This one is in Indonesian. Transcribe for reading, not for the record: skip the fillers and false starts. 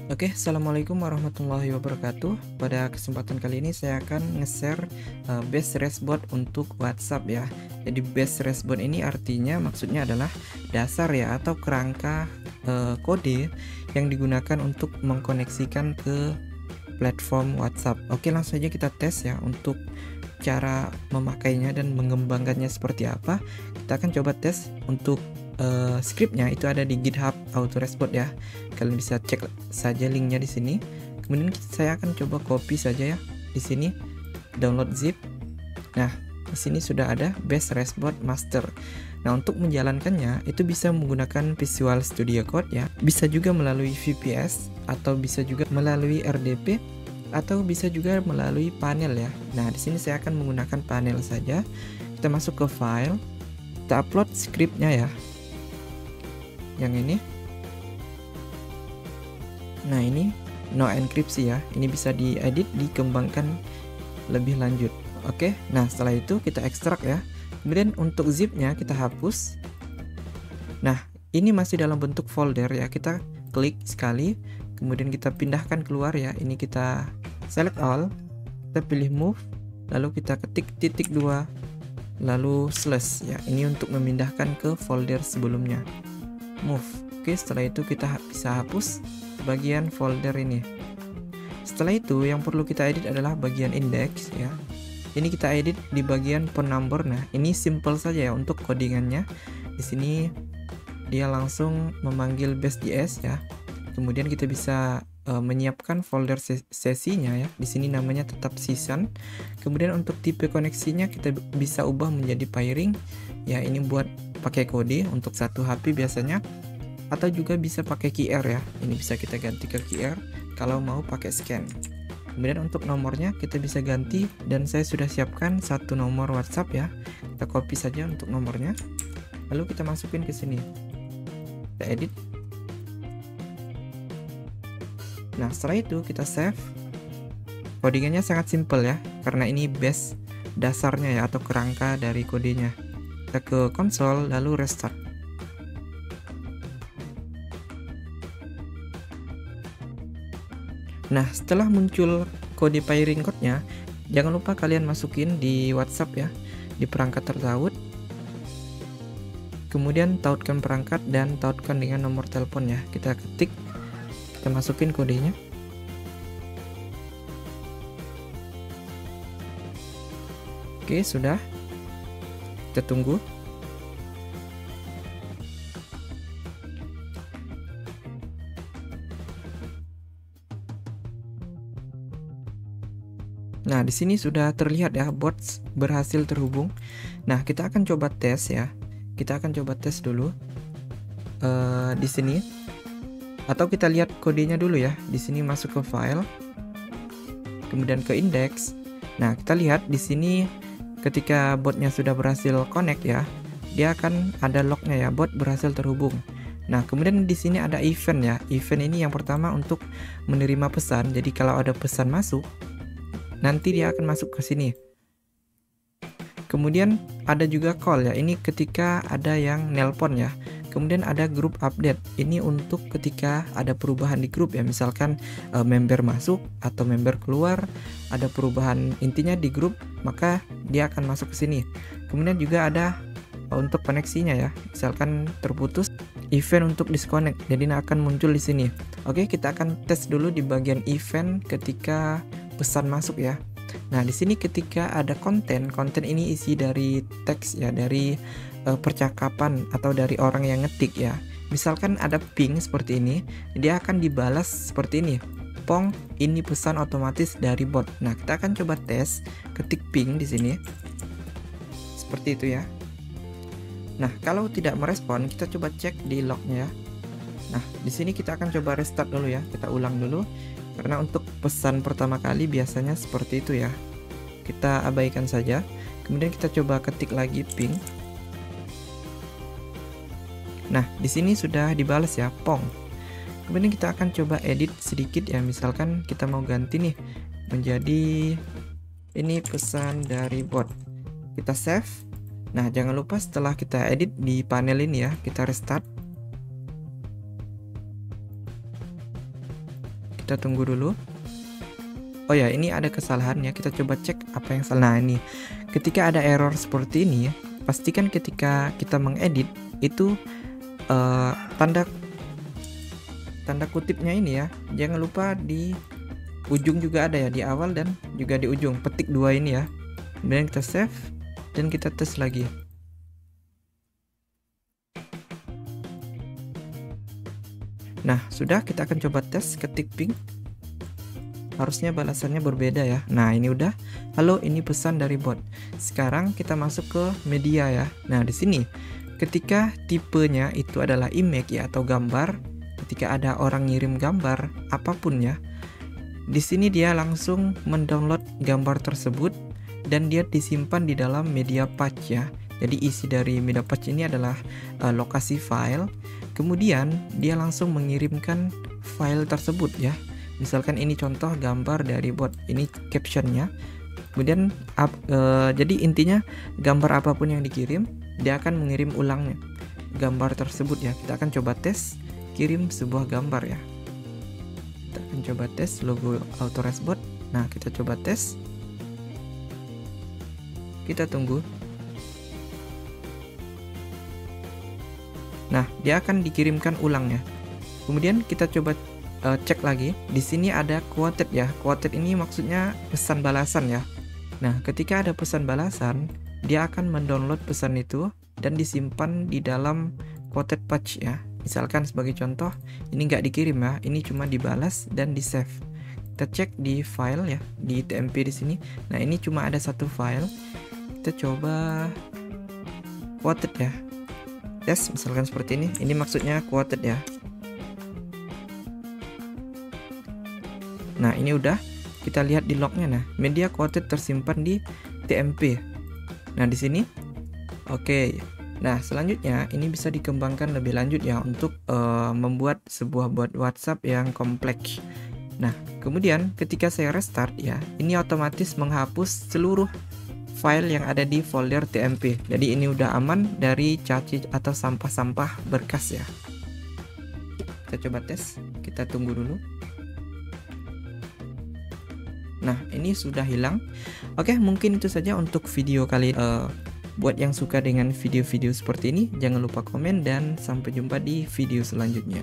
Oke, assalamualaikum warahmatullahi wabarakatuh. Pada kesempatan kali ini saya akan nge-share base respond untuk WhatsApp ya. Jadi base respond ini artinya maksudnya adalah dasar ya atau kerangka kode yang digunakan untuk mengkoneksikan ke platform WhatsApp. Oke, langsung saja kita tes ya untuk cara memakainya dan mengembangkannya seperti apa. Kita akan coba tes untuk scriptnya itu ada di GitHub Autorespond ya. Kalian bisa cek saja linknya di sini. Kemudian saya akan coba copy saja ya di sini, download zip. Nah, di sini sudah ada base respond master. Nah, untuk menjalankannya itu bisa menggunakan Visual Studio Code ya. Bisa juga melalui VPS atau bisa juga melalui RDP atau bisa juga melalui panel ya. Nah, di sini saya akan menggunakan panel saja. Kita masuk ke file, kita upload scriptnya ya. Yang ini. Nah, ini no enkripsi ya. Ini bisa diedit, dikembangkan lebih lanjut. Oke. Nah, setelah itu kita ekstrak ya. Kemudian untuk zipnya kita hapus. Nah, ini masih dalam bentuk folder ya. Kita klik sekali, kemudian kita pindahkan keluar ya. Ini kita select all, kita pilih move, lalu kita ketik titik 2, lalu slash ya. Ini untuk memindahkan ke folder sebelumnya. Move. Oke, setelah itu kita bisa hapus bagian folder ini. Setelah itu yang perlu kita edit adalah bagian index ya. Ini kita edit di bagian phone number. Nah, ini simple saja ya untuk codingannya. Di sini dia langsung memanggil base.js ya. Kemudian kita bisa menyiapkan folder sesinya ya. Di sini namanya tetap season. Kemudian untuk tipe koneksinya kita bisa ubah menjadi pairing. Ya, ini buat pakai kode untuk satu HP biasanya, atau juga bisa pakai QR ya. Ini bisa kita ganti ke QR kalau mau pakai scan. Kemudian untuk nomornya kita bisa ganti, dan saya sudah siapkan satu nomor WhatsApp ya. Kita copy saja untuk nomornya. Lalu kita masukin ke sini. Kita edit. Nah, setelah itu kita save. Codingannya sangat simple ya, karena ini base dasarnya ya atau kerangka dari kodenya. Kita ke konsol lalu restart. Nah, setelah muncul kode pairing code-nya, jangan lupa kalian masukin di WhatsApp ya, di perangkat tertaut. Kemudian tautkan perangkat dan tautkan dengan nomor telepon ya. Kita ketik, kita masukin kodenya. Oke, sudah. Kita tunggu. Nah, di sini sudah terlihat ya bots berhasil terhubung. Nah, kita akan coba tes ya. Kita akan coba tes dulu di sini. Atau kita lihat kodenya dulu ya. Di sini masuk ke file, kemudian ke index. Nah, kita lihat di sini ketika botnya sudah berhasil connect ya, dia akan ada lognya ya, bot berhasil terhubung. Nah, kemudian di sini ada event ya. Event ini yang pertama untuk menerima pesan. Jadi kalau ada pesan masuk, nanti dia akan masuk ke sini. Kemudian ada juga call ya. Ini ketika ada yang nelpon ya. Kemudian ada group update. Ini untuk ketika ada perubahan di grup ya. Misalkan member masuk atau member keluar, ada perubahan intinya di grup, maka dia akan masuk ke sini. Kemudian juga ada untuk koneksinya ya. Misalkan terputus, event untuk disconnect. Jadi akan muncul di sini. Oke, kita akan tes dulu di bagian event ketika pesan masuk ya. Nah, di sini ketika ada konten ini isi dari teks ya, dari percakapan atau dari orang yang ngetik ya. Misalkan ada ping seperti ini, dia akan dibalas seperti ini. Pong, ini pesan otomatis dari bot. Nah, kita akan coba tes ketik ping di sini. Seperti itu ya. Nah, kalau tidak merespon, kita coba cek di lognya ya. Nah, di sini kita akan coba restart dulu ya. Kita ulang dulu. Karena untuk pesan pertama kali biasanya seperti itu ya. Kita abaikan saja. Kemudian kita coba ketik lagi ping. Nah, di sini sudah dibalas ya, pong. Kemudian kita akan coba edit sedikit ya. Misalkan kita mau ganti nih menjadi ini pesan dari bot. Kita save. Nah, jangan lupa setelah kita edit di panel ini ya, kita restart. Kita tunggu dulu. Oh ya, ini ada kesalahan ya. Kita coba cek apa yang salah. Nah, ini ketika ada error seperti ini, pastikan ketika kita mengedit itu tanda kutipnya ini ya, jangan lupa di ujung juga ada ya, di awal dan juga di ujung. Petik 2 ini ya. Kemudian kita save dan kita tes lagi. Nah, sudah, kita akan coba tes ketik ping. Harusnya balasannya berbeda ya. Nah, ini udah. Halo, ini pesan dari bot. Sekarang kita masuk ke media ya. Nah, di sini ketika tipenya itu adalah image ya atau gambar, ketika ada orang ngirim gambar apapun ya, di sini dia langsung mendownload gambar tersebut dan dia disimpan di dalam media patch ya. Jadi isi dari media patch ini adalah lokasi file. Kemudian dia langsung mengirimkan file tersebut ya. Misalkan ini contoh gambar dari bot, ini captionnya. Kemudian jadi intinya gambar apapun yang dikirim, dia akan mengirim ulangnya gambar tersebut ya. Kita akan coba tes kirim sebuah gambar ya. Kita akan coba tes logo Autorespot. Nah, kita coba tes. Kita tunggu. Nah, dia akan dikirimkan ulangnya. Kemudian kita coba cek lagi. Di sini ada quoted ya. Quoted ini maksudnya pesan balasan ya. Nah, ketika ada pesan balasan, dia akan mendownload pesan itu dan disimpan di dalam quoted patch ya. Misalkan sebagai contoh, ini nggak dikirim ya, ini cuma dibalas dan di save. Kita cek di file ya, di TMP di sini. Nah, ini cuma ada satu file. Kita coba quoted ya. Tes misalkan seperti ini. Ini maksudnya quoted ya. Nah, ini udah. Kita lihat di lognya. Nah, media quoted tersimpan di TMP. Nah, di sini. Oke. Nah, selanjutnya ini bisa dikembangkan lebih lanjut ya untuk membuat sebuah bot WhatsApp yang kompleks. Nah, kemudian ketika saya restart ya, ini otomatis menghapus seluruh file yang ada di folder TMP. Jadi ini udah aman dari caci atau sampah-sampah berkas ya. Kita coba tes. Kita tunggu dulu. Nah, ini sudah hilang. Oke, mungkin itu saja untuk video kali ini. Buat yang suka dengan video-video seperti ini, jangan lupa komen dan sampai jumpa di video selanjutnya.